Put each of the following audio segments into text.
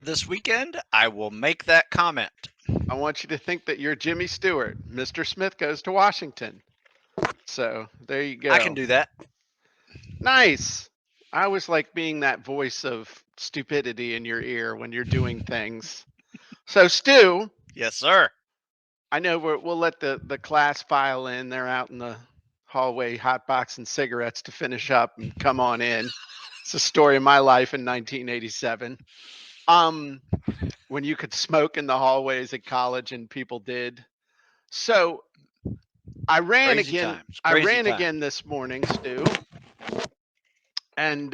this weekend, I will make that comment. I want you to think that you're Jimmy Stewart. Mr. Smith goes to Washington. So there you I can go. do that. Nice. I always like being that voice of stupidity in your ear when you're doing things. So, Stu, Yes, sir. I know we'll let the class file in. They're out in the hallway hotboxing cigarettes to finish up and come on in. It's a story of my life in 1987. Um, when you could smoke in the hallways at college and people did. So I ran Crazy again. times. I Crazy ran times. again this morning, Stu, and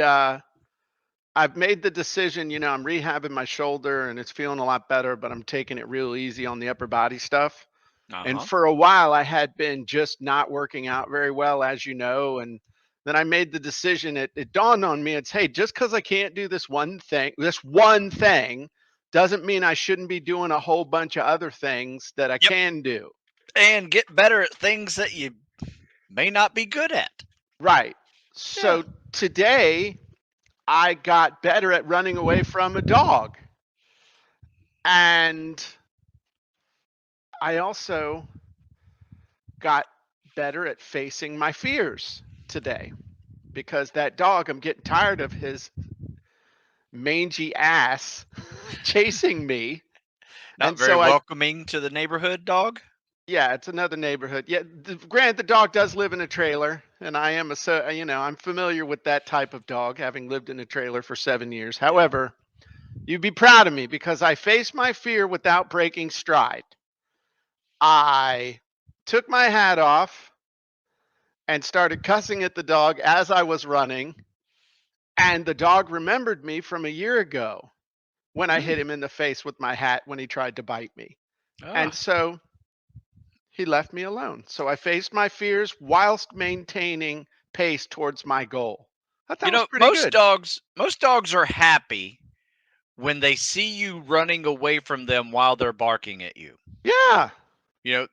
I've made the decision. I'm rehabbing my shoulder and it's feeling a lot better, but I'm taking it real easy on the upper body stuff. Uh And huh. for a while, I had been just not working out very well, as you know. And then I made the decision. It dawned on me. It's, hey, just because I can't do this one thing, doesn't mean I shouldn't be doing a whole bunch of other things that I Yep. can do. And get better at things that you may not be good at. Right. Yeah. So today, I got better at running away from a dog. And I also got better at facing my fears today because that dog, I'm getting tired of his mangy ass chasing me. Not And very so welcoming to the neighborhood dog. yeah, it's another neighborhood. Yeah, granted, the dog does live in a trailer, and I am I'm familiar with that type of dog, having lived in a trailer for 7 years. Yeah. However, you'd be proud of me because I faced my fear without breaking stride. I took my hat off and started cussing at the dog as I was running, and the dog remembered me from a year ago when I hit Hmm. him in the face with my hat when he tried to bite me. And Ah. so he left me alone. So I faced my fears whilst maintaining pace towards my goal. I thought that was pretty Most good. dogs are happy when they see you running away from them while they're barking at you. Yeah.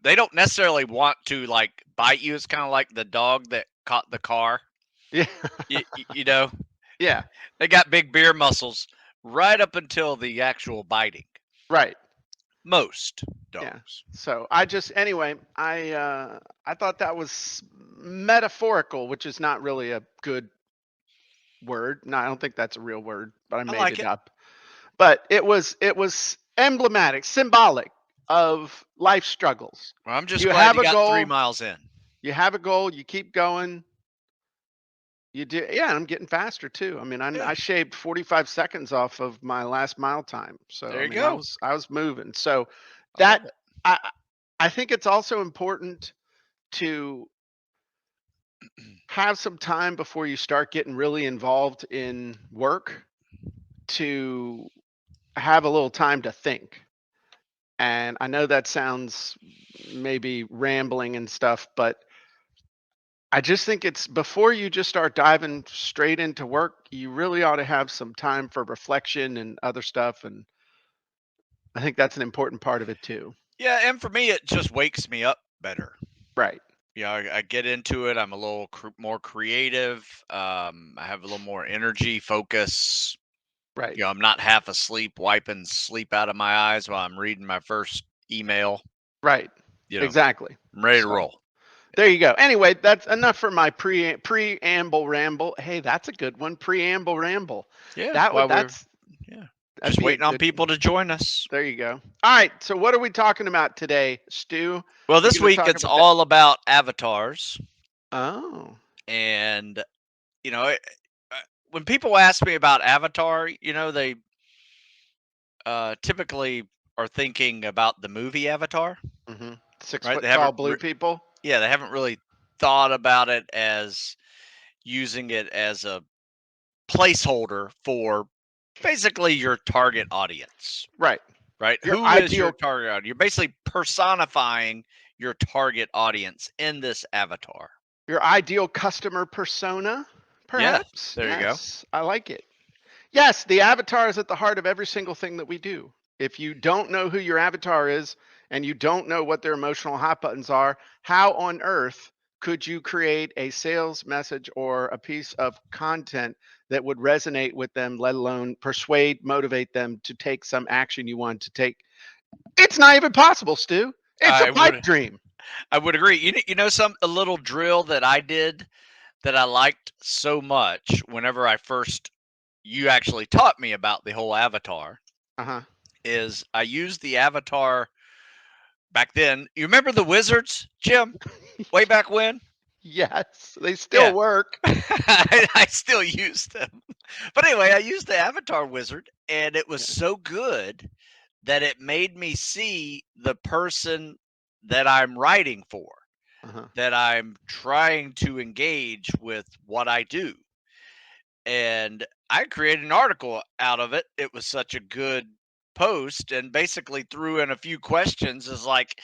They don't necessarily want to like bite you. It's kind of like the dog that caught the car. Yeah. You know, Yeah. they got big beer muscles right up until the actual biting. Right. Most Yeah. dogs. So I just anyway, I thought that was metaphorical, which is not really a good word. No, I don't think that's a real word, but I I made like it it. up. But it was emblematic, symbolic of life struggles. Well, I'm just You glad have you a got three goal, miles in. you keep going, you do. Yeah, I'm getting faster too. I mean, Yeah, I shaved 45 seconds off of my last mile time. So, there I you mean, I go. was I was moving. So, I that love it. I I think it's also important to have some time before you start getting really involved in work to have a little time to think. And I know that sounds maybe rambling and stuff, but I just think it's before you just start diving straight into work, you really ought to have some time for reflection and other stuff. And I think that's an important part of it too. Yeah, and for me, it just wakes me up better. Right. I get into it. I'm a little more creative. I have a little more energy, focus. Right. I'm not half asleep, wiping sleep out of my eyes while I'm reading my first email. Right. You know, Exactly. I'm ready to So roll. there you go. Anyway, that's enough for my preamble ramble. Hey, that's a good one. Preamble ramble. Yeah, That would while we're that's yeah, that'd just be a waiting on good people to join us. There you go. All right. So what are we talking about today, Stu? Well, You this going to week talk it's about that? all about avatars, Oh. and you know, it, uh, when people ask me about Avatar, they typically are thinking about the movie Avatar, Six right? foot tall blue people. Yeah, they haven't really thought about it as using it as a placeholder for basically your target audience, Right. right? Your Who is your ideal target audience? You're basically personifying your target audience in this avatar. your ideal customer persona, Yeah, perhaps. there you go. Yes, I like it. Yes, the avatar is at the heart of every single thing that we do. If you don't know who your avatar is and you don't know what their emotional hot buttons are, how on earth could you create a sales message or a piece of content that would resonate with them, let alone persuade, motivate them to take some action you want to take? It's not even possible, Stu. It's a I pipe would dream. I would agree. You know a little drill that I did that I liked so much whenever I first you actually taught me about the whole avatar Uh-huh. is I used the avatar back then. You remember the wizards, Jim? Way back when? Yes, they still Yeah. work. I still use them. But anyway, I used the avatar wizard and it was Yeah. so good that it made me see the person that I'm writing for, Uh-huh. that I'm trying to engage with what I do. And I created an article out of it. It was such a good post and basically threw in a few questions as like,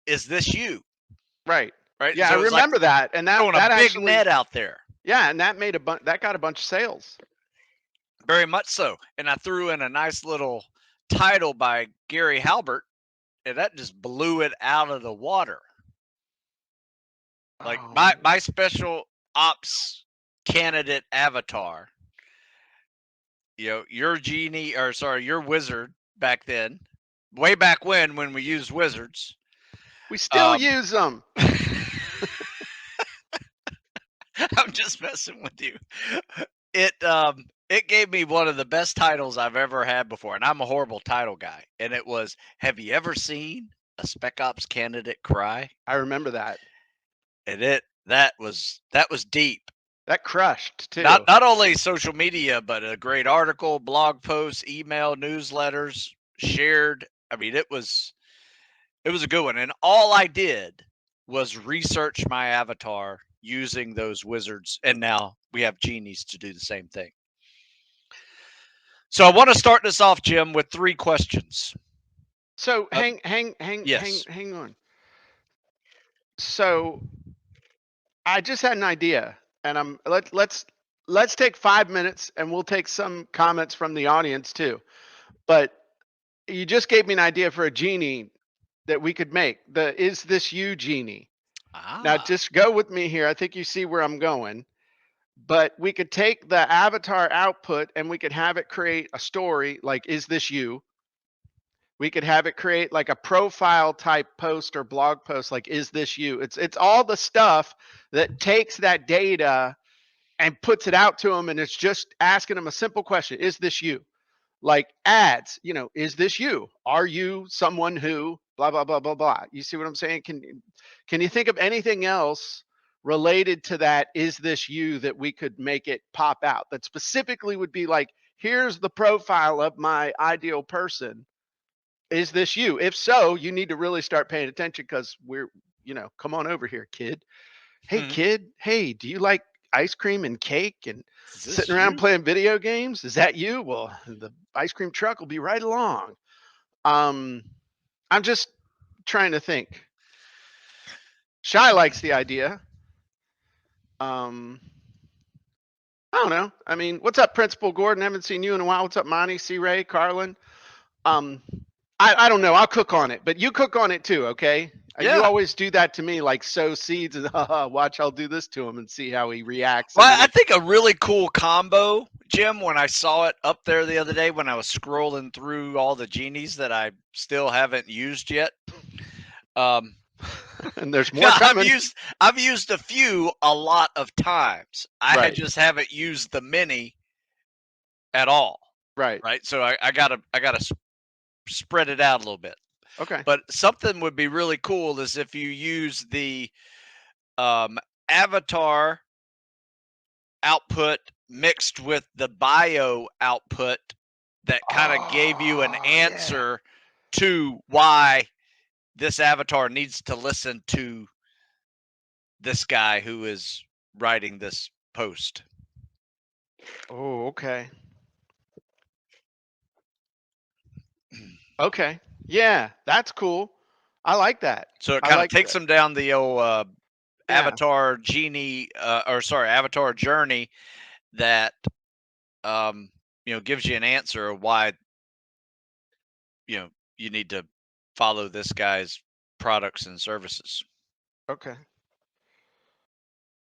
is this you? Right. Right. Yeah, I So it was like remember that. And that throwing a that big actually, net out there. yeah, and that made that got a bunch of sales. Very much so. And I threw in a nice little title by Gary Halbert, and that just blew it out of the water. Like my Oh, my special ops candidate avatar, your genie or sorry, your wizard back then, way back when we used wizards. we still Um, use them. I'm just messing with you. It gave me one of the best titles I've ever had before, and I'm a horrible title guy. And it was, "Have you ever seen a Spec Ops candidate cry?" I remember that. And that was deep. That crushed Not too. not only social media, but a great article, blog posts, email, newsletters, shared. I mean, it was a good one. And all I did was research my avatar using those wizards, and now we have genies to do the same thing. So I want to start this off, Jim, with three questions. So Uh, hang yes. hang on. So I just had an idea, and let's take 5 minutes, and we'll take some comments from the audience too. But you just gave me an idea for a genie that we could make. The "Is this you" genie. Now Ah. just go with me here. I think you see where I'm going. But we could take the avatar output and we could have it create a story like "Is this you?" We could have it create like a profile type post or blog post like "Is this you?" It's all the stuff that takes that data and puts it out to them, and it's just asking them a simple question: "Is this you?" Like ads, "Is this you? Are you someone who blah blah blah blah blah?" You see what I'm saying? Can you think of anything else related to that "Is this you" that we could make it pop out that specifically would be like, here's the profile of my ideal person. Is this you? If so, you need to really start paying attention because come on over here, kid. Hey, Hmm. kid. Hey, do you like ice cream and cake and Is this sitting around you? playing video games? Is that you? Well, the ice cream truck will be right along. Um, I'm just trying to think. Shy likes the idea. Um, I don't know. I mean, what's up, Principal Gordon? Haven't seen you in a while. What's up, Monty, C. Ray, Carlin? Um, I don't know. I'll cook on it, but you cook on it too, okay? You Yeah. always do that to me, like sow seeds and watch. I'll do this to him and see how he reacts in Well, the I next. think a really cool combo, Jim, when I saw it up there the other day when I was scrolling through all the genies that I still haven't used yet. Um, And there's more yeah, I've coming. used I've used a few a lot of times. I Right, just haven't used the many at all. right. Right. So I gotta spread it out a little bit. Okay. But something would be really cool is if you use the um, avatar output mixed with the bio output that kind of gave you an Oh, yeah. answer to why this avatar needs to listen to this guy who is writing this post. Oh, okay. Okay. Yeah, that's cool. I like that. So it I kind of like takes that. them down the old Yeah. avatar genie, or sorry, avatar journey that um, gives you an answer of why you need to follow this guy's products and services. Okay.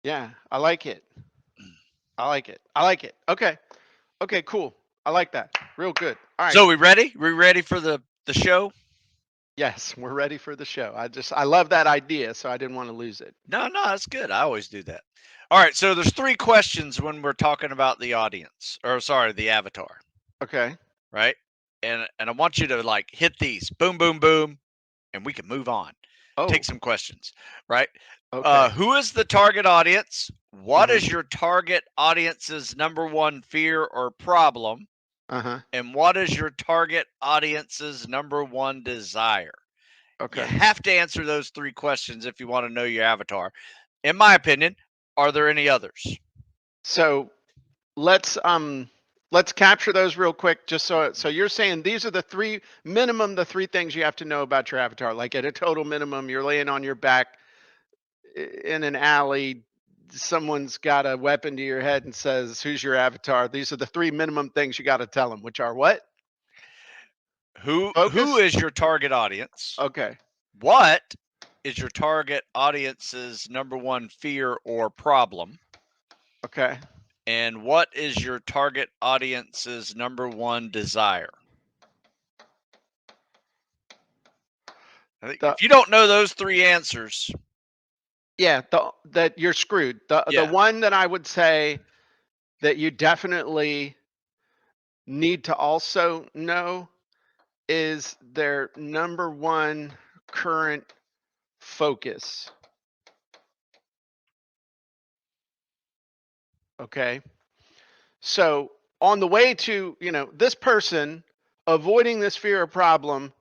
Yeah, I like it. I like it. I like it. Okay. Okay, cool. I like that. Real good. All right. So we ready? We ready for the show? Yes, we're ready for the show. I love that idea, so I didn't want to lose it. No, that's good. I always do that. All right. So there's 3 questions when we're talking about the audience, or sorry, the avatar, Okay. right? And I want you to like hit these, boom, boom, boom, and we can move on. Oh, Take some questions, right? okay. Who is the target audience? What Mhm. is your target audience's number one fear or problem? Uh-huh. And what is your target audience's number one desire? You Okay. have to answer those 3 questions if you want to know your avatar. In my opinion, are there any others? So, let's capture those real quick just so you're saying these are the 3 minimum the 3 things you have to know about your avatar. Like at a total minimum, you're laying on your back in an alley, someone's got a weapon to your head and says, "Who's your avatar?" These are the 3 minimum things you got to tell them, which are what? Who Focus? is your target audience? Okay. What is your target audience's number one fear or problem? Okay. And what is your target audience's number one desire? I think The if you don't know those 3 answers, Yeah, that you're screwed. The yeah, one that I would say that you definitely need to also know is their number one current focus. Okay. So on the way to, this person avoiding this fear or problem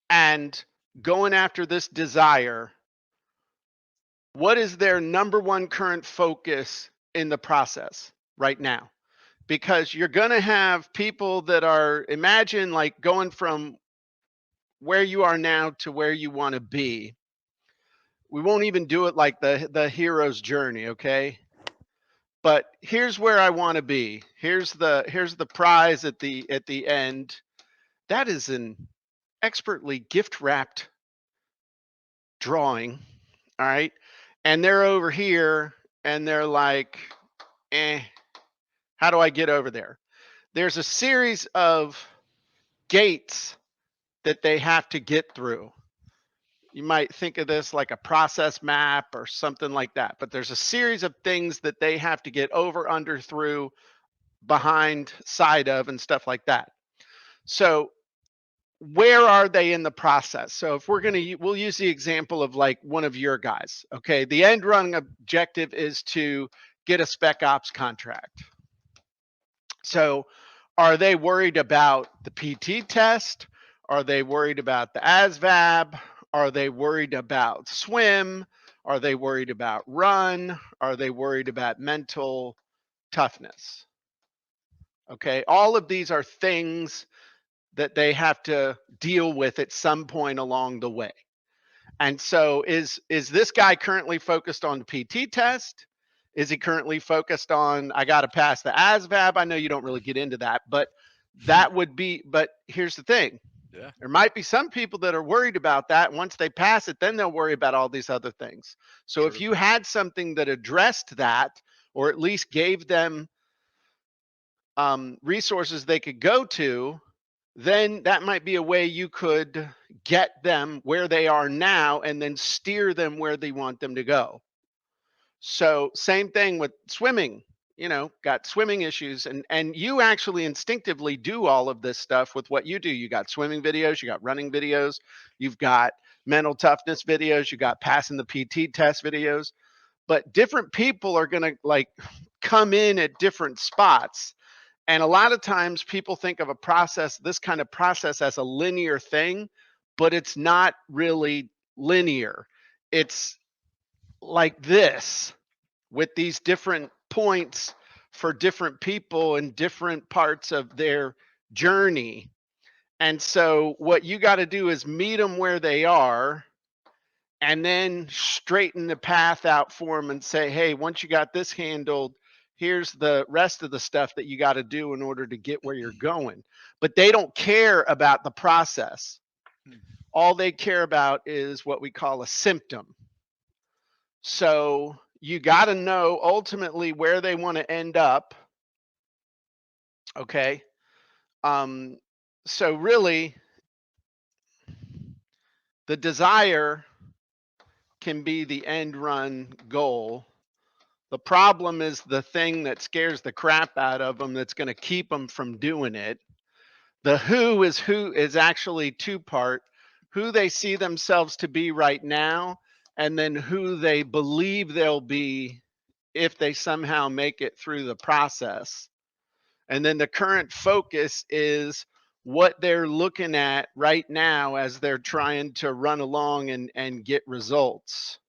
and going after this desire, what is their number one current focus in the process right now? Because you're going to have people that are, imagine like going from where you are now to where you want to be. We won't even do it like the hero's journey, okay? But here's where I want to be. Here's the prize at the end. That is an expertly gift wrapped drawing, all right? And they're over here and they're like, how do I get over there? There's a series of gates that they have to get through. You might think of this like a process map or something like that, but there's a series of things that they have to get over, under, through, behind, side of, and stuff like that. So, where are they in the process? So, if we'll use the example of like one of your guys. Okay, the end run objective is to get a spec ops contract. So, are they worried about the PT test? Are they worried about the ASVAB? Are they worried about swim? Are they worried about run? Are they worried about mental toughness? Okay, all of these are things that they have to deal with at some point along the way. And so is this guy currently focused on the PT test? Is he currently focused on I got to pass the ASVAB? I know you don't really get into that, but that would be but here's the thing. yeah, There might be some people that are worried about that. Once they pass it, then they'll worry about all these other things. So if true. you had something that addressed that, or at least gave them resources they could go to, then that might be a way you could get them where they are now and then steer them where they want them to go. So same thing with swimming, got swimming issues, and you actually instinctively do all of this stuff with what you do. You got swimming videos, you got running videos, you've got mental toughness videos, you got passing the PT test videos, but different people are going to like come in at different spots. And a lot of times people think of this kind of process as a linear thing, but it's not really linear. It's like this, with these different points for different people in different parts of their journey. And so what you got to do is meet them where they are and then straighten the path out for them and say, hey, once you got this handled, here's the rest of the stuff that you got to do in order to get where you're going. But they don't care about the process. All they care about is what we call a symptom. So you got to know ultimately where they want to end up. Okay. So really, the desire can be the end run goal. The problem is the thing that scares the crap out of them that's going to keep them from doing it. The who is actually two part, who they see themselves to be right now, and then who they believe they'll be if they somehow make it through the process. And then the current focus is what they're looking at right now as they're trying to run along and get results.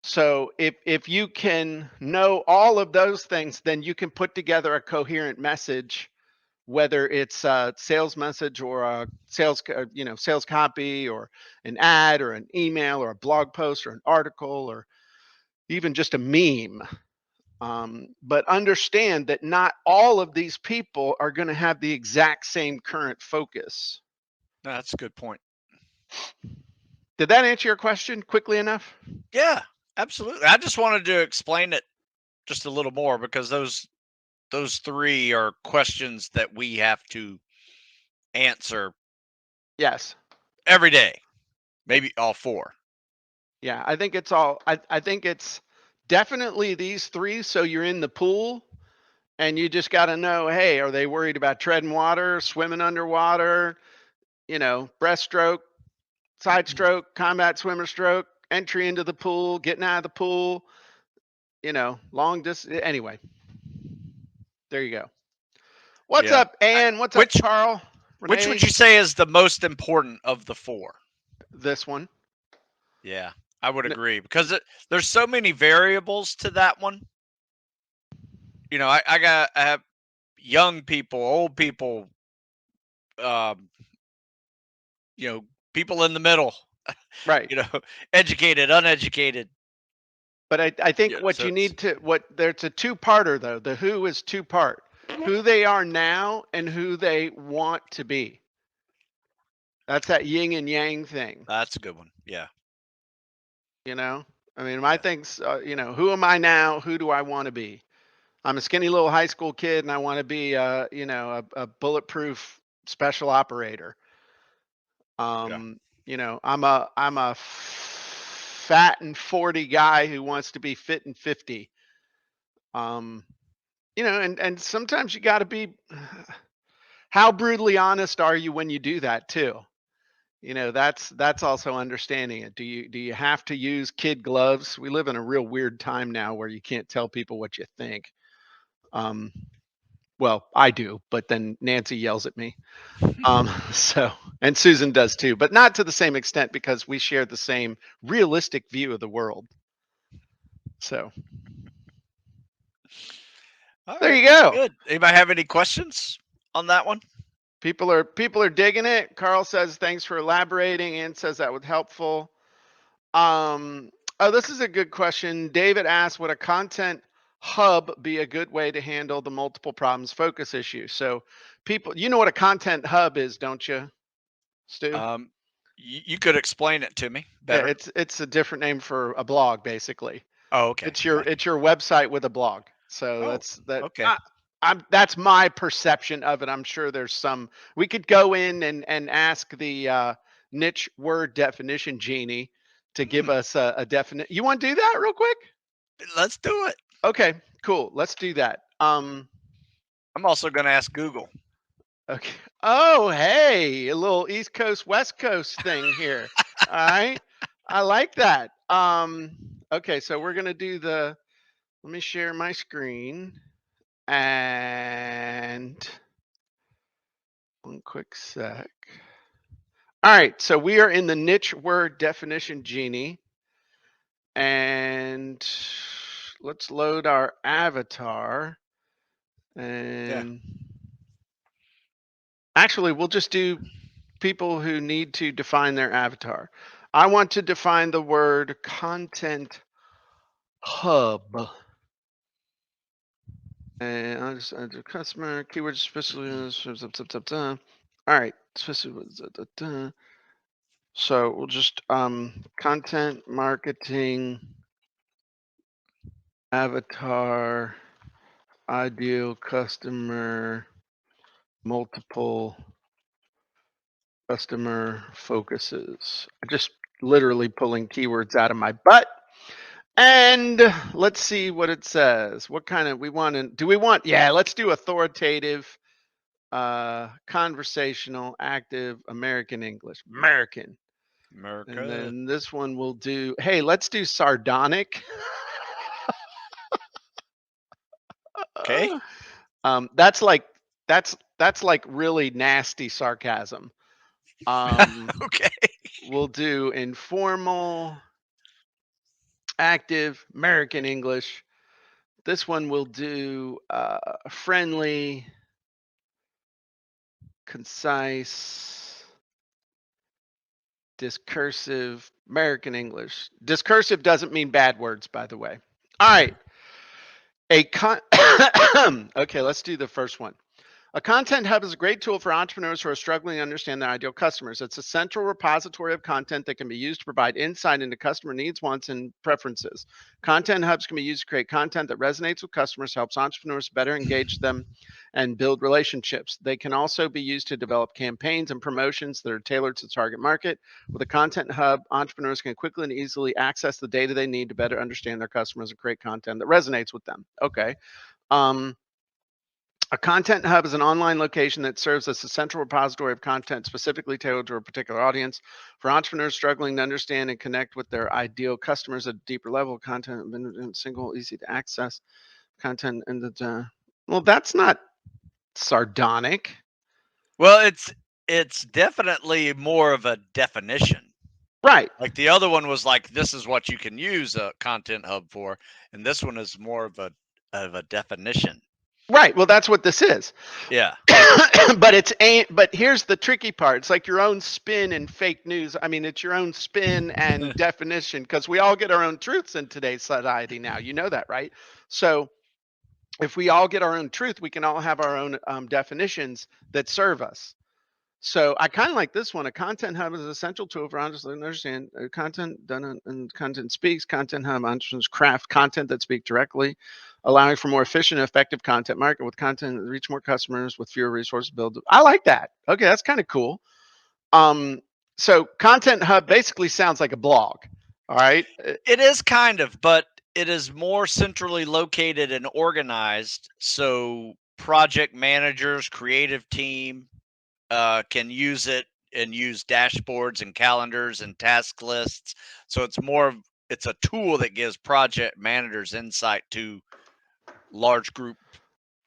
So if you can know all of those things, then you can put together a coherent message, whether it's a sales message or a sales copy or an ad or an email or a blog post or an article or even just a meme. But understand that not all of these people are going to have the exact same current focus. No, that's a good point. Did that answer your question quickly enough? Yeah, absolutely. I just wanted to explain it just a little more because those three are questions that we have to answer Yes. every day. Maybe all four. Yeah, I think it's all. I think it's definitely these three. So you're in the pool, and you just got to know, hey, are they worried about treading water, swimming underwater, breaststroke, side stroke, combat swimmer stroke, entry into the pool, getting out of the pool, long distance. Anyway, there you go. What's Yeah. up, Ann? What's up, Which Carl? which would Renee? you say is the most important of the four? This one. Yeah, I would agree because there's so many variables to that one. I have young people, old people, um, you know, people in the middle, Right. you know, educated, uneducated. But I think Yeah, what so you it's need to there's a two-parter though. The who is two-part. Who they are now and who they want to be. That's that yin and yang thing. that's a good one. Yeah, I mean, my yeah, things. Who am I now? Who do I want to be? I'm a skinny little high school kid, and I want to be, a bulletproof special operator. yeah. I'm a fat and 40 guy who wants to be fit and 50. Um, and sometimes you got to be. How brutally honest are you when you do that too? That's also understanding it. Do you have to use kid gloves? We live in a real weird time now where you can't tell people what you think. Um, well, I do, but then Nancy yells at me. So, and Susan does too, but not to the same extent because we share the same realistic view of the world. So All there right, you go. good. Anybody have any questions on that one? People are digging it. Carl says thanks for elaborating and says that was helpful. Um, oh, this is a good question. David asked, would a content hub be a good way to handle the multiple problems focus issue? So people, you know what a content hub is, don't you, Stu? Um, you could explain it to me Yeah, better. it's a different name for a blog, basically. Oh, okay, It's your gotcha. it's your website with a blog. So Oh, that's that. okay. That's my perception of it. I'm sure there's some. We could go in and ask the niche word definition genie to give Hmm, us a definite. You want to do that real quick? let's do it. Okay, cool. Let's do that. I'm also going to ask Google. Okay. Oh, hey, a little East Coast West Coast thing here. All right. I like that. Okay, so we're gonna do the. Let me share my screen and one quick sec. All right, so we are in the niche word definition genie, and let's load our avatar. Yeah. And actually, we'll just do people who need to define their avatar. I want to define the word content hub. And I'll just enter customer keyword specialist. All right. So we'll just content marketing Avatar, ideal customer, multiple customer focuses. I'm just literally pulling keywords out of my butt. And let's see what it says. What kind of yeah, let's do authoritative, conversational, active, American English. American. America. And then this one will do, hey, let's do sardonic. Okay. That's like really nasty sarcasm. Okay. We'll do informal, active, American English. This one will do friendly, concise, discursive, American English. Discursive doesn't mean bad words, by the way. All right. Okay, let's do the first one. A content hub is a great tool for entrepreneurs who are struggling to understand their ideal customers. It's a central repository of content that can be used to provide insight into customer needs, wants, and preferences. Content hubs can be used to create content that resonates with customers, helps entrepreneurs better engage them, and build relationships. They can also be used to develop campaigns and promotions that are tailored to the target market. With a content hub, entrepreneurs can quickly and easily access the data they need to better understand their customers and create content that resonates with them. Okay. A content hub is an online location that serves as a central repository of content specifically tailored to a particular audience. For entrepreneurs struggling to understand and connect with their ideal customers at a deeper level, content single, easy to access content. Well, that's not sardonic. Well, it's definitely more of a definition. Right. Like the other one was like, this is what you can use a content hub for, and this one is more of a definition. Right. Well, that's what this is. Yeah. But here's the tricky part. It's like your own spin and fake news. I mean, it's your own spin and definition, because we all get our own truths in today's society now. You know that, right? So if we all get our own truth, we can all have our own definitions that serve us. So I kind of like this one. A content hub is an essential tool for entrepreneurs to understand content done and content speaks. Content hub entrepreneurs craft content that speak directly, allowing for more efficient and effective content market with content that reach more customers with fewer resources build. I like that. Okay, that's kind of cool. So content hub basically sounds like a blog. All right. It is kind of, but it is more centrally located and organized. So project managers, creative team can use it and use dashboards and calendars and task lists. So it's a tool that gives project managers insight to large group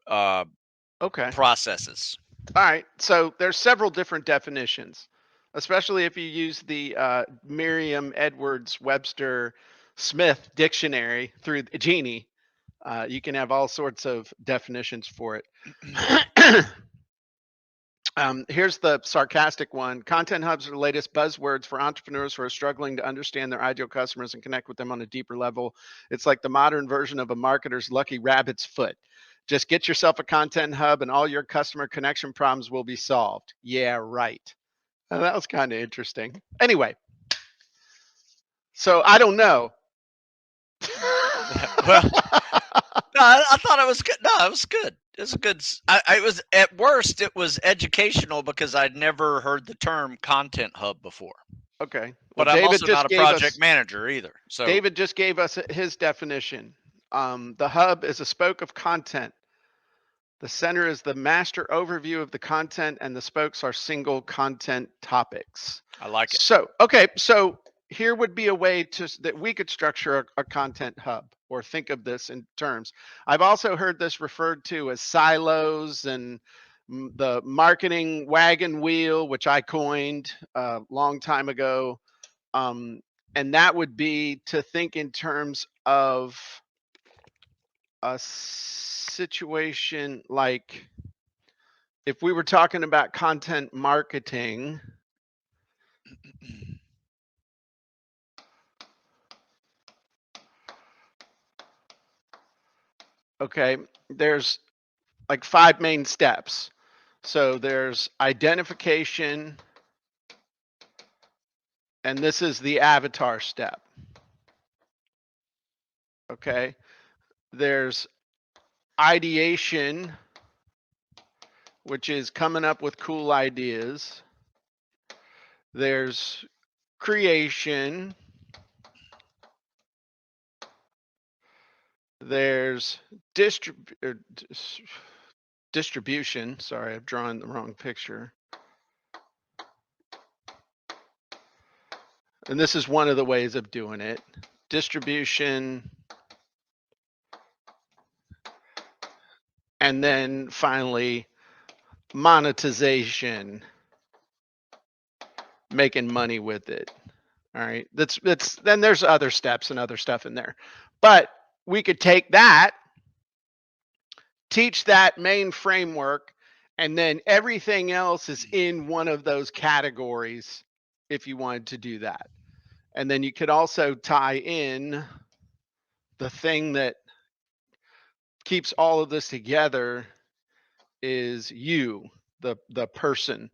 Okay. processes. All right. So there's several different definitions, especially if you use the Merriam-Edwards Webster Smith dictionary through Genie. You can have all sorts of definitions for it. Here's the sarcastic one. Content hubs are the latest buzzwords for entrepreneurs who are struggling to understand their ideal customers and connect with them on a deeper level. It's like the modern version of a marketer's lucky rabbit's foot. Just get yourself a content hub and all your customer connection problems will be solved. Yeah, right. That was kind of interesting. Anyway, so I don't know. Well, no, I thought it was good. No, it was good. It was a good. I was at worst, it was educational because I'd never heard the term content hub before. Okay. But Well, I'm David also just not a gave project us manager either. So David just gave us his definition. The hub is a spoke of content. The center is the master overview of the content, and the spokes are single content topics. I like it. So, okay, so here would be a way that we could structure a content hub or think of this in terms. I've also heard this referred to as silos and the marketing wagon wheel, which I coined a long time ago. And that would be to think in terms of a situation like if we were talking about content marketing. Okay, there's like 5 main steps. So there's identification, and this is the avatar step. Okay, There's ideation, which is coming up with cool ideas. There's creation. There's distribution. Sorry, I've drawn the wrong picture. And this is one of the ways of doing it. Distribution. And then finally, monetization, making money with it. All right. That's then there's other steps and other stuff in there. But we could take that, teach that main framework, and then everything else is in one of those categories if you wanted to do that. And then you could also tie in the thing that keeps all of this together is you, the person.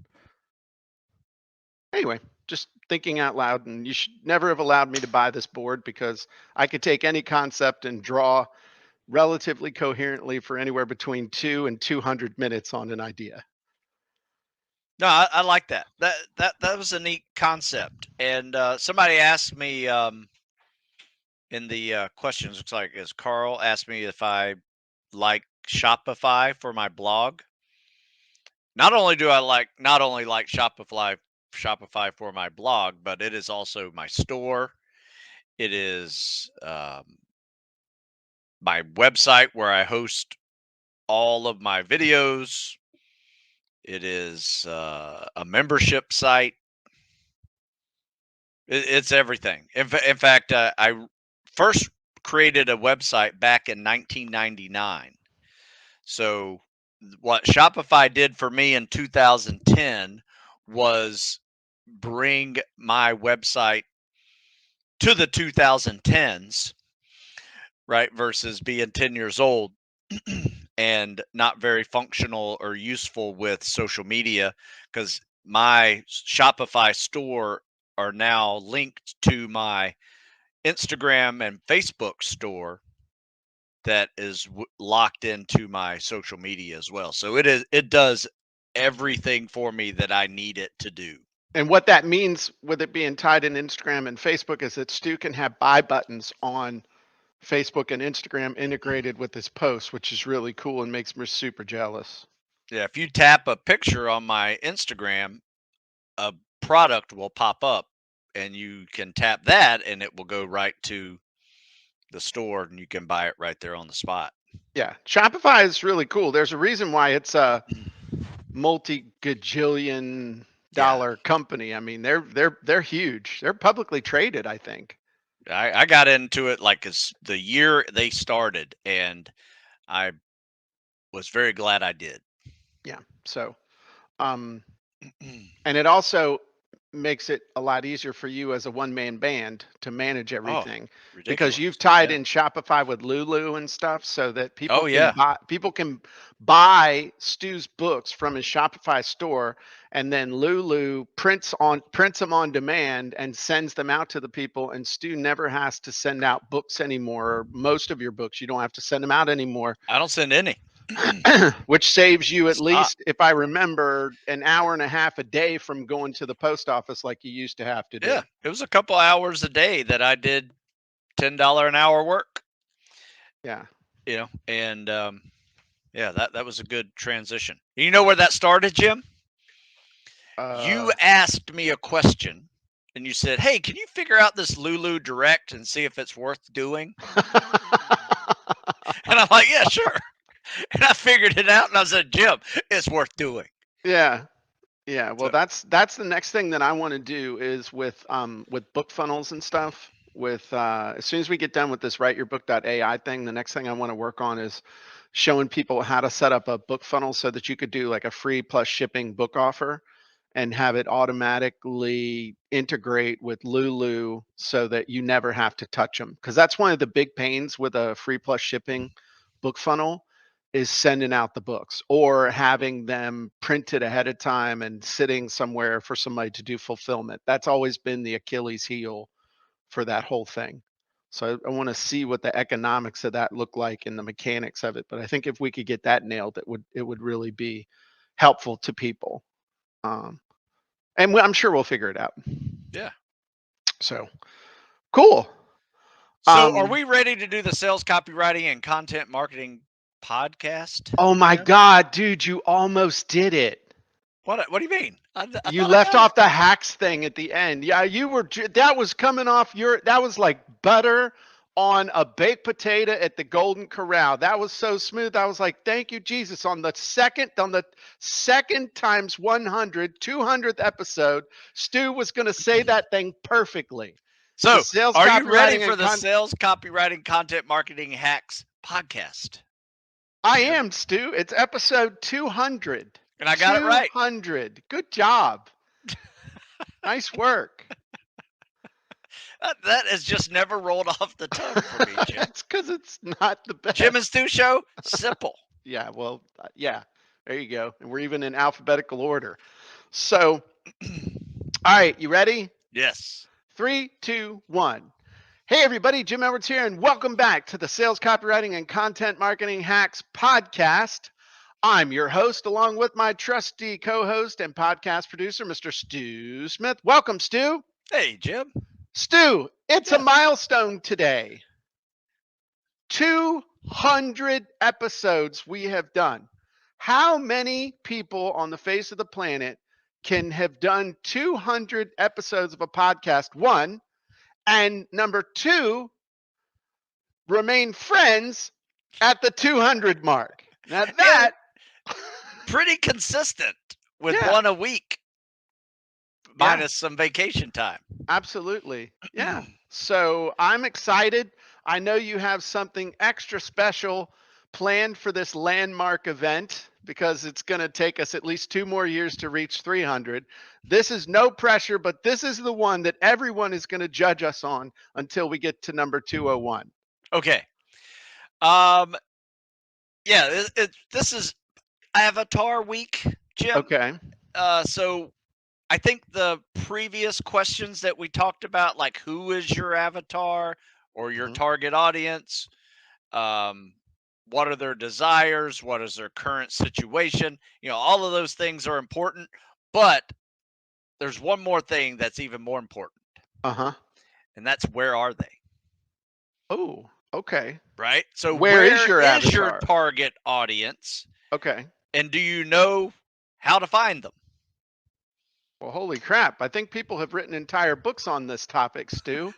Anyway, just thinking out loud, and you should never have allowed me to buy this board because I could take any concept and draw relatively coherently for anywhere between 2 and 200 minutes on an idea. No, I like that. That was a neat concept. And somebody asked me in the questions, looks like is Carl asked me if I like Shopify for my blog. Not only do I like Shopify for my blog, but it is also my store. It is my website where I host all of my videos. It is a membership site. It's everything. In fact, I first created a website back in 1999. So what Shopify did for me in 2010 was bring my website to the 2010s, right? Versus being 10 years old and not very functional or useful with social media, because my Shopify store are now linked to my Instagram and Facebook store that is locked into my social media as well. So it does everything for me that I need it to do. And what that means with it being tied in Instagram and Facebook is that Stu can have buy buttons on Facebook and Instagram integrated with this post, which is really cool and makes me super jealous. Yeah, if you tap a picture on my Instagram, a product will pop up and you can tap that and it will go right to the store and you can buy it right there on the spot. Yeah, Shopify is really cool. There's a reason why it's a multi-gajillion dollar company. I mean, they're huge. They're publicly traded, I think. I got into it like it's the year they started, and I was very glad I did. Yeah. So, and it also makes it a lot easier for you as a one-man band to manage everything because you've tied in Shopify with Lulu and stuff so that people can buy Stu's books from his Shopify store, and then Lulu prints them on demand and sends them out to the people, and Stu never has to send out books anymore. Or most of your books you don't have to send them out anymore. I don't send any. Which saves you at least, if I remember, an hour and a half a day from going to the post office like you used to have to do. Yeah, it was a couple hours a day that I did $10 an hour work. Yeah. You know, and yeah, that was a good transition. You know where that started, Jim? You asked me a question and you said, "Hey, can you figure out this Lulu Direct and see if it's worth doing?" And I'm like, "Yeah, sure." And I figured it out and I said, "Jim, it's worth doing." Yeah. Yeah. Well, that's the next thing that I want to do is with book funnels and stuff. With as soon as we get done with this writeyurbook.ai thing, the next thing I want to work on is showing people how to set up a book funnel so that you could do like a free plus shipping book offer and have it automatically integrate with Lulu so that you never have to touch them. Because that's one of the big pains with a free plus shipping book funnel is sending out the books or having them printed ahead of time and sitting somewhere for somebody to do fulfillment. That's always been the Achilles heel for that whole thing. So I want to see what the economics of that look like and the mechanics of it. But I think if we could get that nailed, it would really be helpful to people. And I'm sure we'll figure it out. Yeah. So cool. So are we ready to do the sales copywriting and content marketing podcast? Oh my Jim? God, dude, you almost did it. What do you mean? I You thought I left got off the hacks thing at the end. Yeah, you were. That was coming off that was like butter on a baked potato at the Golden Corral. That was so smooth. I was like, thank you, Jesus. On the second times 100, 200th episode, Stu was going to say that thing perfectly. So, sales are you ready copywriting for and the sales copywriting content marketing hacks podcast? I Jim? am, Stu. It's episode 200. And I got it right. 200. Good job. Nice work. That has just never rolled off the tongue for me, Jim. That's because it's not the best. Jim and Stu show, simple. Yeah, well, yeah. There you go. And we're even in alphabetical order. So, all right, you ready? Yes. 3, 2, 1. Hey, everybody, Jim Edwards here, and welcome back to the Sales Copywriting and Content Marketing Hacks podcast. I'm your host, along with my trusty co-host and podcast producer, Mr. Stu Smith. Welcome, Stu. Hey, Jim. Stu, it's a milestone today. 200 episodes we have done. How many people on the face of the planet can have done 200 episodes of a podcast? One, and number two, remain friends at the 200 mark. Now that pretty consistent with Yeah. one a week, minus some vacation time. Absolutely. Yeah. So I'm excited. I know you have something extra special planned for this landmark event because it's going to take us at least 2 more years to reach 300. This is no pressure, but this is the one that everyone is going to judge us on until we get to number 201. Okay. Yeah, this is Avatar week, Jim. Okay. So I think the previous questions that we talked about, like who is your avatar or your target audience, what are their desires, what is their current situation, all of those things are important, but there's one more thing that's even more important. And that's, where are they? Oh, okay. Right? So where is your avatar? Your target audience? Okay. And do you know how to find them? Well, holy crap. I think people have written entire books on this topic, Stu.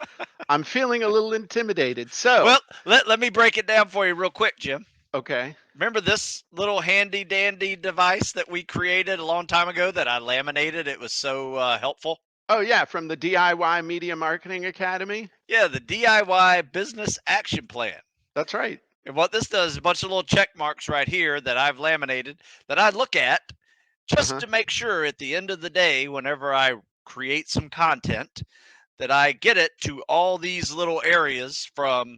I'm feeling a little intimidated. So, well, let me break it down for you real quick, Jim. Okay. Remember this little handy dandy device that we created a long time ago that I laminated? It was so helpful. Oh, yeah. From the DIY Media Marketing Academy. Yeah, the DIY Business Action Plan. That's right. And what this does is a bunch of little check marks right here that I've laminated that I look at just to make sure at the end of the day, whenever I create some content, that I get it to all these little areas from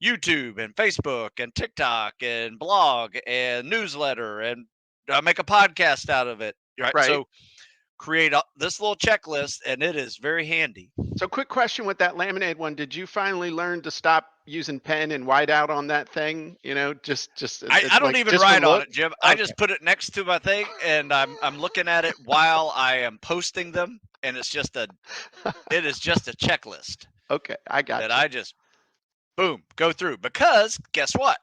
YouTube and Facebook and TikTok and blog and newsletter, and I make a podcast out of it. Right. So create this little checklist, and it is very handy. So quick question with that laminated one. Did you finally learn to stop using pen and whiteout on that thing? I don't even write on it, Jim. Okay. I just put it next to my thing, and I'm looking at it while I am posting them, and it is just a checklist. Okay, I got that. I just boom go through, because guess what?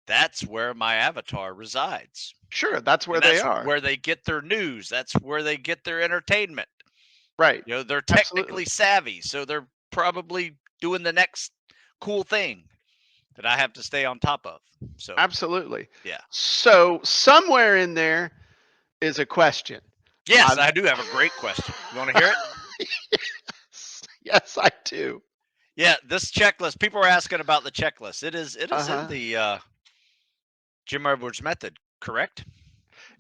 That's where my avatar resides. Sure, that's where they are. Where they get their news. That's where they get their entertainment. Right. They're technically savvy, so they're probably doing the next cool thing that I have to stay on top of. So absolutely. Yeah. So somewhere in there is a question. Yes, I do have a great question. You want to hear it? Yes, I do. Yeah, this checklist. People are asking about the checklist. It is in the Jim Edwards method, correct?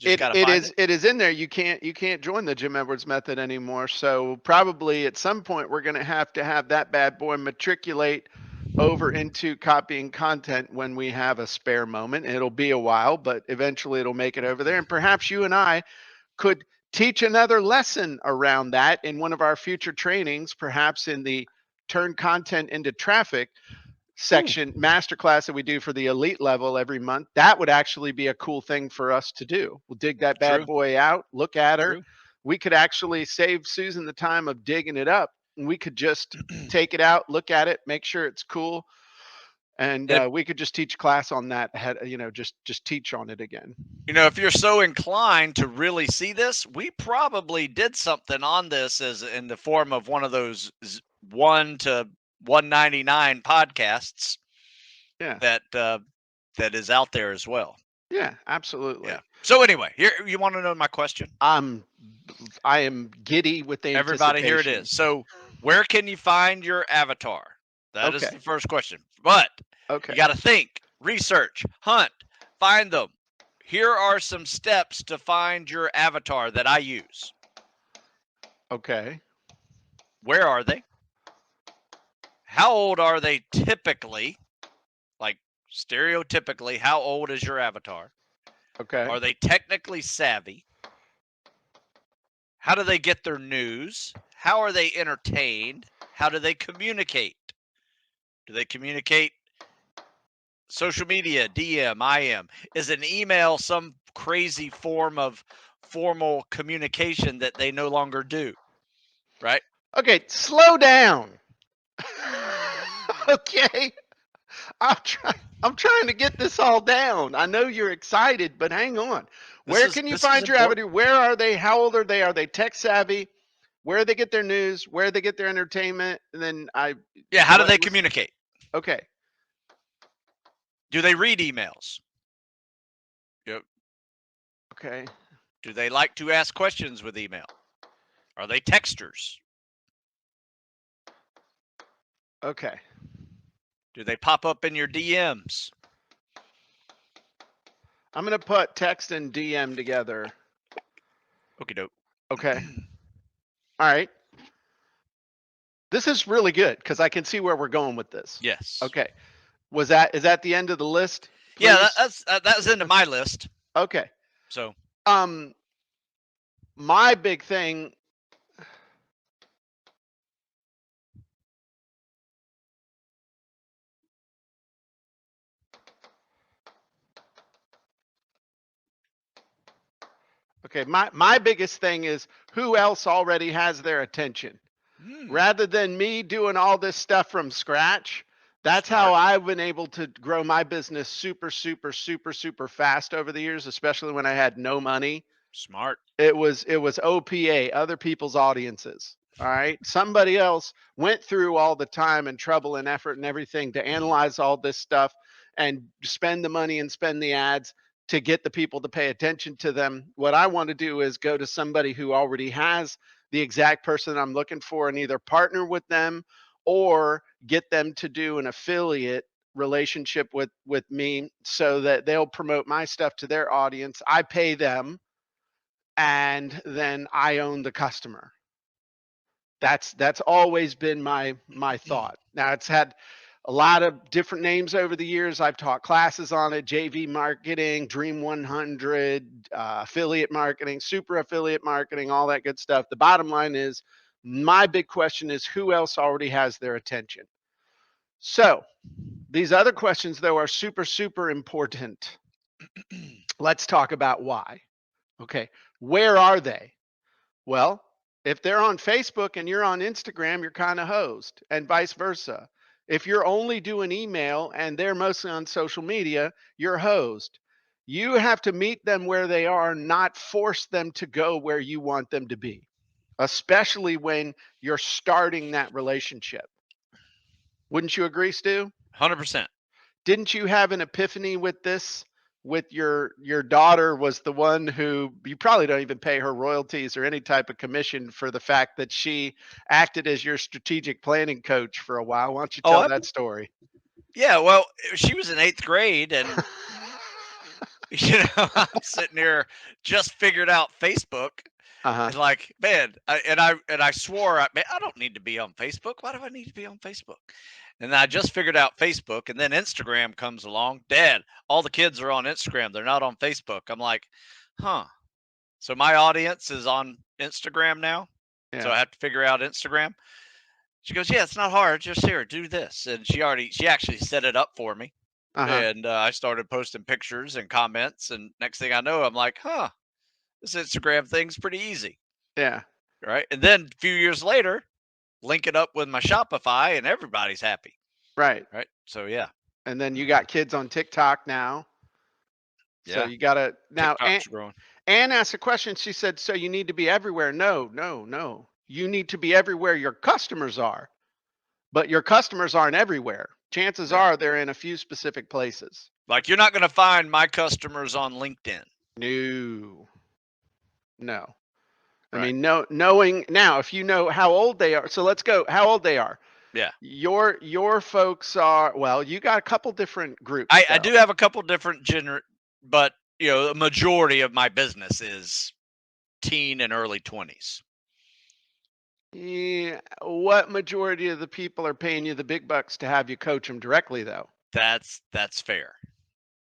It is in there. You can't join the Jim Edwards method anymore. So probably at some point we're going to have that bad boy matriculate over into copying content when we have a spare moment. It'll be a while, but eventually it'll make it over there. And perhaps you and I could teach another lesson around that in one of our future trainings, perhaps in the turn content into traffic section masterclass that we do for the elite level every month, that would actually be a cool thing for us to do. We'll dig that bad True. boy out, look at her. True. We could actually save Susan the time of digging it up, and we could just take it out, look at it, make sure it's cool, and If, we could just teach class on that. Just teach on it again. if you're so inclined to really see this, we probably did something on this as in the form of one of those 1 to 199 podcasts. Yeah. That is out there as well. Yeah, absolutely. Yeah. So anyway, here you want to know my question? I am giddy with the Everybody, here it is. So, where can you find your avatar? That is the first question. But you got to think, research, hunt, find them. Here are some steps to find your avatar that I use. Okay. Where are they? How old are they typically? Like stereotypically, how old is your avatar? Okay. Are they technically savvy? How do they get their news? How are they entertained? How do they communicate? Do they communicate social media, DM, IM? Is an email some crazy form of formal communication that they no longer do? Right? Okay, slow down. Okay. I'm trying to get this all down. I know you're excited, but hang on. Where can you find your avatar? Where are they? How old are they? Are they tech savvy? Where they get their news? Where they get their entertainment? And then how do they communicate? Okay. Do they read emails? Yep. Okay. Do they like to ask questions with email? Are they texters? Okay. Do they pop up in your DMs? I'm going to put text and DM together. Okie doke. Okay. All right. This is really good because I can see where we're going with this. Yes. Okay. Is that the end of the list? Please? Yeah, that's into my list. Okay. So, my big thing. Okay, my biggest thing is who else already has their attention? Rather than me doing all this stuff from scratch, that's how I've been able to grow my business super, super, super, super fast over the years, especially when I had no money. Smart. It was OPA, other people's audiences. All right. Somebody else went through all the time and trouble and effort and everything to analyze all this stuff and spend the money and spend the ads to get the people to pay attention to them. What I want to do is go to somebody who already has the exact person I'm looking for and either partner with them or get them to do an affiliate relationship with me so that they'll promote my stuff to their audience. I pay them and then I own the customer. That's always been my thought. Now it's had a lot of different names over the years. I've taught classes on it: JV marketing, Dream 100, affiliate marketing, super affiliate marketing, all that good stuff. The bottom line is, my big question is who else already has their attention? So these other questions, though, are super, super important. Let's talk about why. Okay, where are they? Well, if they're on Facebook and you're on Instagram, you're kind of hosed, and vice versa. If you're only doing email and they're mostly on social media, you're hosed. You have to meet them where they are, not force them to go where you want them to be, especially when you're starting that relationship. Wouldn't you agree, Stu? 100%. Didn't you have an epiphany with this? With your daughter was the one who you probably don't even pay her royalties or any type of commission for the fact that she acted as your strategic planning coach for a while. Why don't you tell that story? Yeah, well, she was in 8th grade and I'm sitting here just figured out Facebook. And like, man, I swore, I don't need to be on Facebook. Why do I need to be on Facebook? And I just figured out Facebook, and then Instagram comes along. Dad, all the kids are on Instagram. They're not on Facebook. I'm like, huh. So my audience is on Instagram now. Yeah. So I have to figure out Instagram. She goes, yeah, it's not hard. Just here, do this. And she actually set it up for me. Uh-huh. And I started posting pictures and comments. And next thing I know, I'm like, huh, this Instagram thing's pretty easy. Yeah. Right. And then a few years later, link it up with my Shopify and everybody's happy. Right. Right. So, yeah. And then you got kids on TikTok now. So Yeah. you got to now. TikTok's growing. Anne asked a question. She said, so you need to be everywhere. No, no, no. You need to be everywhere your customers are, but your customers aren't everywhere. Chances Right. are they're in a few specific places. Like, you're not going to find my customers on LinkedIn. No, no. I Right. mean, knowing now, if you know how old they are. So let's go, how old they are. Yeah. Your folks are, well, you got a couple different groups. I do have a couple different but the majority of my business is teen and early 20s. Yeah, what majority of the people are paying you the big bucks to have you coach them directly, though? That's fair.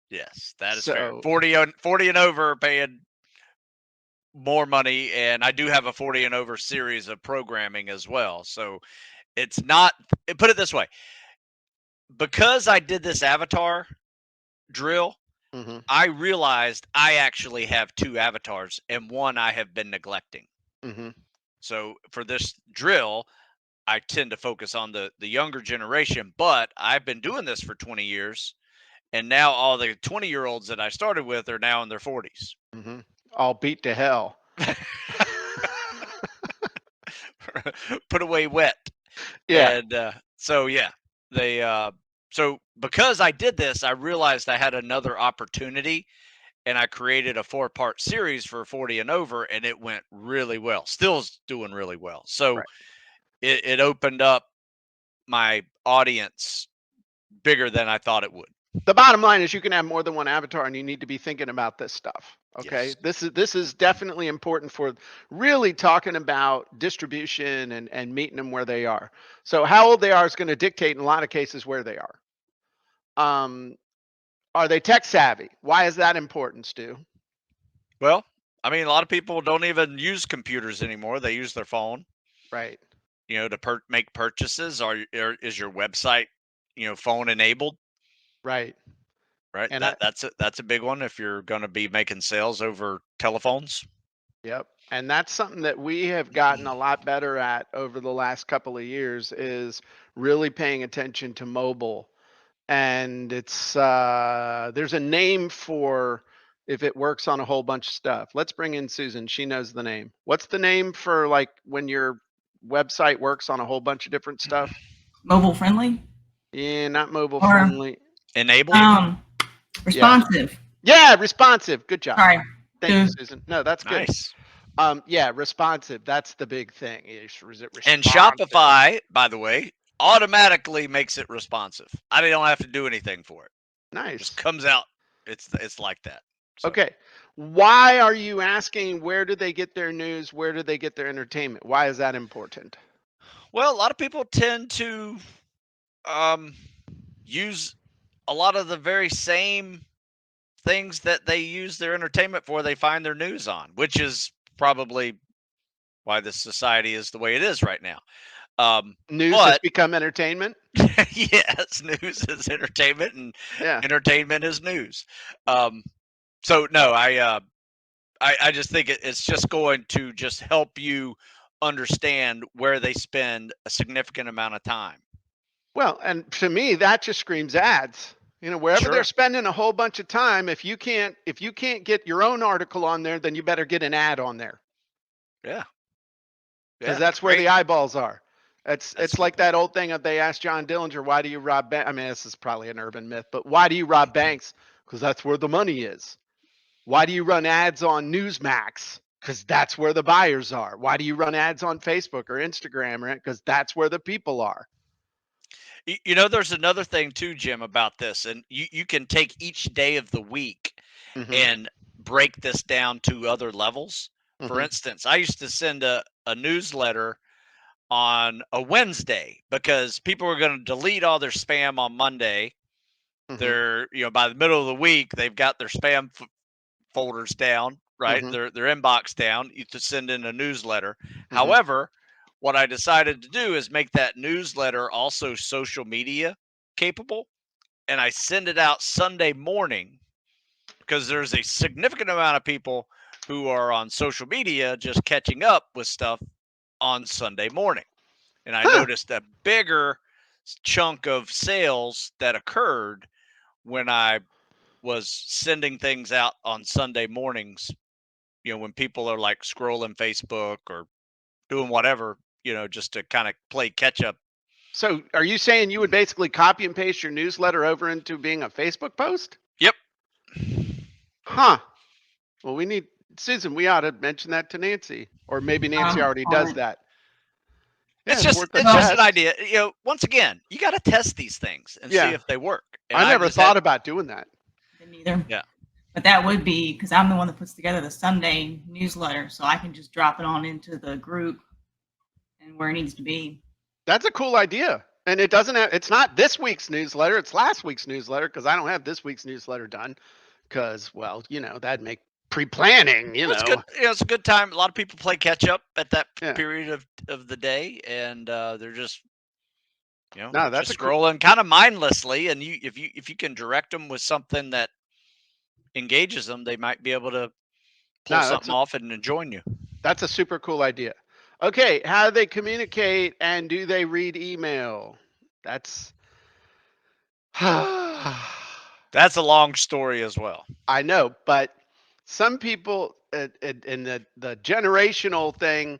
Yes, that is fair. So 40 and over are paying more money, and I do have a 40 and over series of programming as well. So it's not, put it this way, because I did this avatar drill, mhm, I realized I actually have 2 avatars and one I have been neglecting. mhm. So for this drill, I tend to focus on the younger generation, but I've been doing this for 20 years, and now all the 20-year-olds that I started with are now in their 40s. Mhm. All beat to hell. Put away wet. Yeah. And so yeah, they so because I did this, I realized I had another opportunity, and I created a 4-part series for 40 and over, and it went really well. Still is doing really well. So Right. it opened up my audience bigger than I thought it would. The bottom line is you can have more than one avatar, and you need to be thinking about this stuff. Okay. Yes. This is definitely important for really talking about distribution and meeting them where they are. So how old they are is going to dictate in a lot of cases where they are. Are they tech savvy? Why is that important, Stu? Well, I mean, a lot of people don't even use computers anymore. They use their phone, Right. to make purchases. Is your website, phone enabled? Right. Right. And That's a big one if you're going to be making sales over telephones. yep. And that's something that we have gotten a lot better at over the last couple of years is really paying attention to mobile. And it's there's a name for if it works on a whole bunch of stuff. Let's bring in Susan. She knows the name. What's the name for like when your website works on a whole bunch of different stuff? Mobile friendly Yeah, not mobile or friendly. Enabled. responsive. Yeah, responsive. Good job. Sorry. Thank you, Good. Susan. No, that's good. Nice. Yeah, responsive. That's the big thing. Is it And responsive? Shopify, by the way, automatically makes it responsive. I don't have to do anything for it. It Nice. just comes out. It's like that. So, Okay. Why are you asking where do they get their news? Where do they get their entertainment? Why is that important? well, a lot of people tend to use a lot of the very same things that they use their entertainment for. They find their news on, which is probably why this society is the way it is right now. News has But become entertainment. yes, news is entertainment, and Yeah. entertainment is news. So no, I just think it's just going to just help you understand where they spend a significant amount of time. Well, and to me, that just screams ads. Wherever they're Sure. spending a whole bunch of time, if you can't get your own article on there, then you better get an ad on there Yeah. because Yeah. that's where Great. the eyeballs are. It's That's a good like point. that old thing that they asked John Dillinger, why do you rob banks? I mean, this is probably an urban myth, but why do you rob banks? Because that's where the money is. Why do you run ads on Newsmax? Because that's where the buyers are. Why do you run ads on Facebook or Instagram? Right? Because that's where the people are. There's another thing too, Jim, about this, and you can take each day of the week Mhm, and break this down to other levels. For mhm, instance, I used to send a newsletter on a Wednesday because people were going to delete all their spam on Monday. mhm, They're, by the middle of the week, they've got their spam folders down, right? mhm, Their inbox down to send in a newsletter. mhm. However, what I decided to do is make that newsletter also social media capable. And I send it out Sunday morning because there's a significant amount of people who are on social media just catching up with stuff on Sunday morning. And I noticed a bigger chunk of sales that occurred when I was sending things out on Sunday mornings, when people are like scrolling Facebook or doing whatever, just to kind of play catch up. So are you saying you would basically copy and paste your newsletter over into being a Facebook post? Yep. Huh. Well, Susan, we ought to mention that to Nancy, or maybe Nancy already does that. It's Yeah, just an idea. Once again, you got to test these things and see if they work. And I never thought about doing that. Didn't either. Yeah. But that would be because I'm the one that puts together the Sunday newsletter, so I can just drop it on into the group and where it needs to be. That's a cool idea. And it's not this week's newsletter, it's last week's newsletter, because I don't have this week's newsletter done. Because, well, that'd make pre-planning, It's good. It's a good time. A lot of people play catch up at that period of the day, and they're just that's just scrolling kind of mindlessly. And if you can direct them with something that engages them, they might be able to pull something off and join you. That's a super cool idea. Okay, how do they communicate and do they read email? That's that's a long story as well. I know, but some people in the generational thing,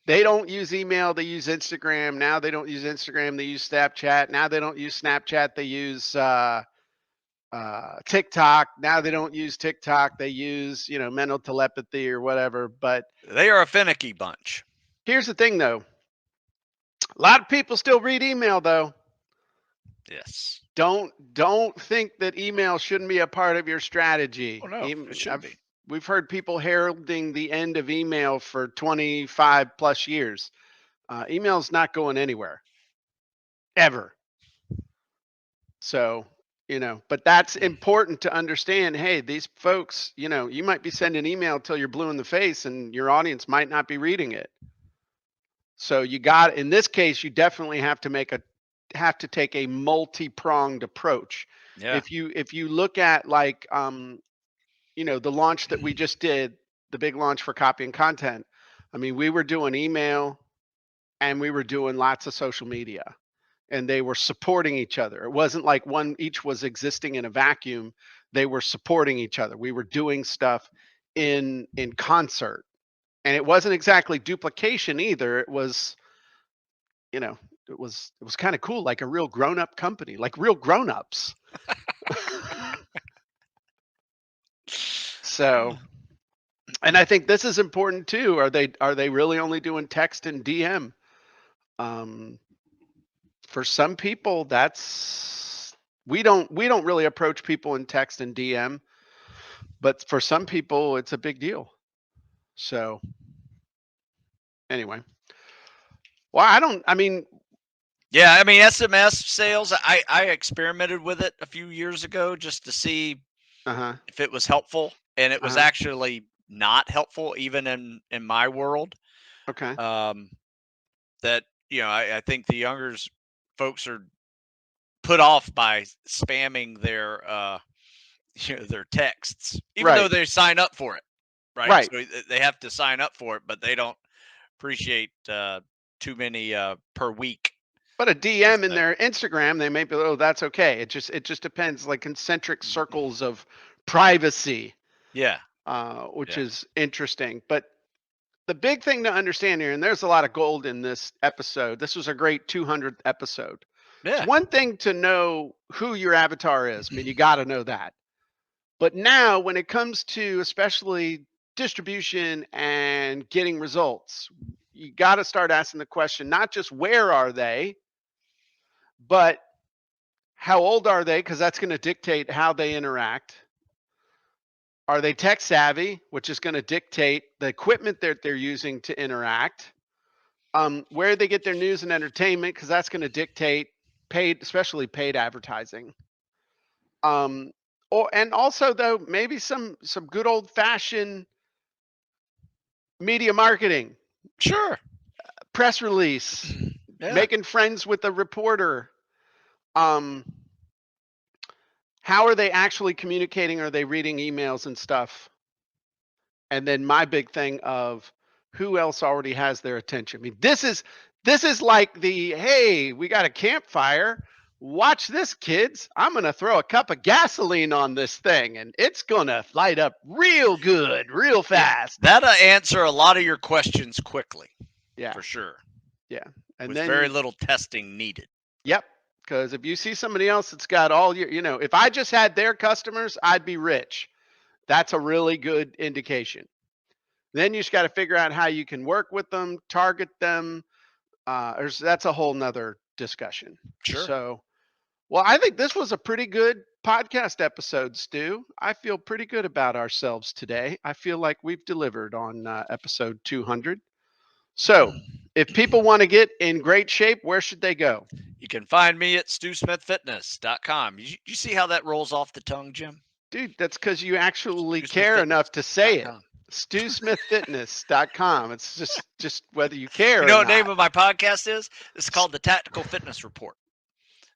they don't use email, they use Instagram. Now they don't use Instagram, they use Snapchat. Now they don't use Snapchat, they use TikTok. Now they don't use TikTok, they use mental telepathy or whatever. But they are a finicky bunch. Here's the thing, though. A lot of people still read email, though. Yes. Don't think that email shouldn't be a part of your strategy. Oh, no, it should be. We've heard people heralding the end of email for 25 plus years. Email's not going anywhere, ever. So, but that's important to understand. Hey, these folks, you might be sending email till you're blue in the face and your audience might not be reading it. So in this case, you definitely have to take a multi-pronged approach. Yeah. If you look at like the launch that we just did, the big launch for Copy and Content, I mean, we were doing email and we were doing lots of social media, and they were supporting each other. It wasn't like one each was existing in a vacuum. They were supporting each other. We were doing stuff in concert. And it wasn't exactly duplication either. It was, it was kind of cool, like a real grown-up company, like real grown-ups. So, and I think this is important too. Are they really only doing text and DM? For some people, we don't really approach people in text and DM, but for some people, it's a big deal. So anyway, well, yeah, I mean, SMS sales, I experimented with it a few years ago just to see if it was helpful, and it was actually not helpful even in my world. Okay. That, I think the younger folks are put off by spamming their their texts, even though they sign up for it. Right. So they have to sign up for it, but they don't appreciate too many per week. But a DM in their Instagram, they may be, oh, that's okay. It just depends, like concentric circles of privacy. Yeah. Which is interesting. But the big thing to understand here, and there's a lot of gold in this episode. This was a great 200th episode. Yeah. It's one thing to know who your avatar is. I mean, you got to know that. But now when it comes to especially distribution and getting results, you got to start asking the question, not just where are they, but how old are they? Because that's going to dictate how they interact. Are they tech savvy, which is going to dictate the equipment that they're using to interact? Where they get their news and entertainment, because that's going to dictate especially paid advertising. And also though, maybe some good old fashioned media marketing. Sure. press release, Yeah. making friends with a reporter. How are they actually communicating? Are they reading emails and stuff? And then my big thing of who else already has their attention. I mean, this is like the, hey, we got a campfire. Watch this, kids. I'm going to throw a cup of gasoline on this thing and it's going to light up real good, real fast. That'll answer a lot of your questions quickly. Yeah. For sure. And With then very little testing needed. Yep. Because if you see somebody else that's got all your, if I just had their customers, I'd be rich. That's a really good indication. Then you just got to figure out how you can work with them, target them. That's a whole nother discussion. Sure. So, well, I think this was a pretty good podcast episode, Stu. I feel pretty good about ourselves today. I feel like we've delivered on episode 200. So, if people want to get in great shape, where should they go? You can find me at StuSmithFitness.com. You see how that rolls off the tongue, Jim? Dude, that's because you actually StuSmithFitness.com. care enough to say it. StuSmithFitness.com. It's just whether you care You know or what the name not. of my podcast is? It's called the Tactical Fitness Report.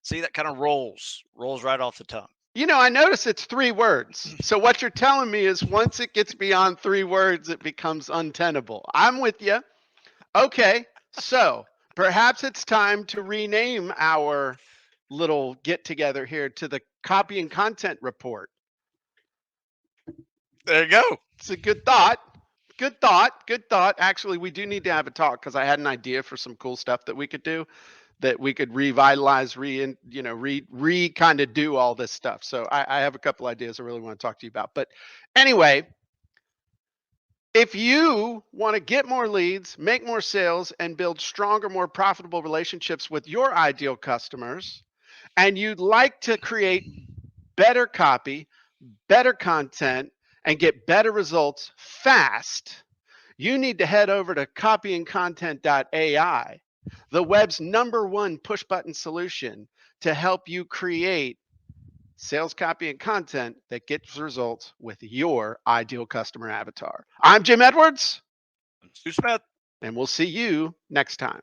See, that kind of rolls right off the tongue. I notice it's 3 words. So what you're telling me is once it gets beyond 3 words, it becomes untenable. I'm with you. Okay, so perhaps it's time to rename our little get together here to the Copy and Content Report. There you go. It's a good thought. Good thought. Actually, we do need to have a talk because I had an idea for some cool stuff that we could do, that we could revitalize, kind of do all this stuff. So I have a couple ideas I really want to talk to you about. But anyway, if you want to get more leads, make more sales, and build stronger, more profitable relationships with your ideal customers, and you'd like to create better copy, better content, and get better results fast, you need to head over to copyandcontent.ai, the web's #1 push button solution to help you create sales copy and content that gets results with your ideal customer avatar. I'm Jim Edwards. I'm Stu Smith. And we'll see you next time.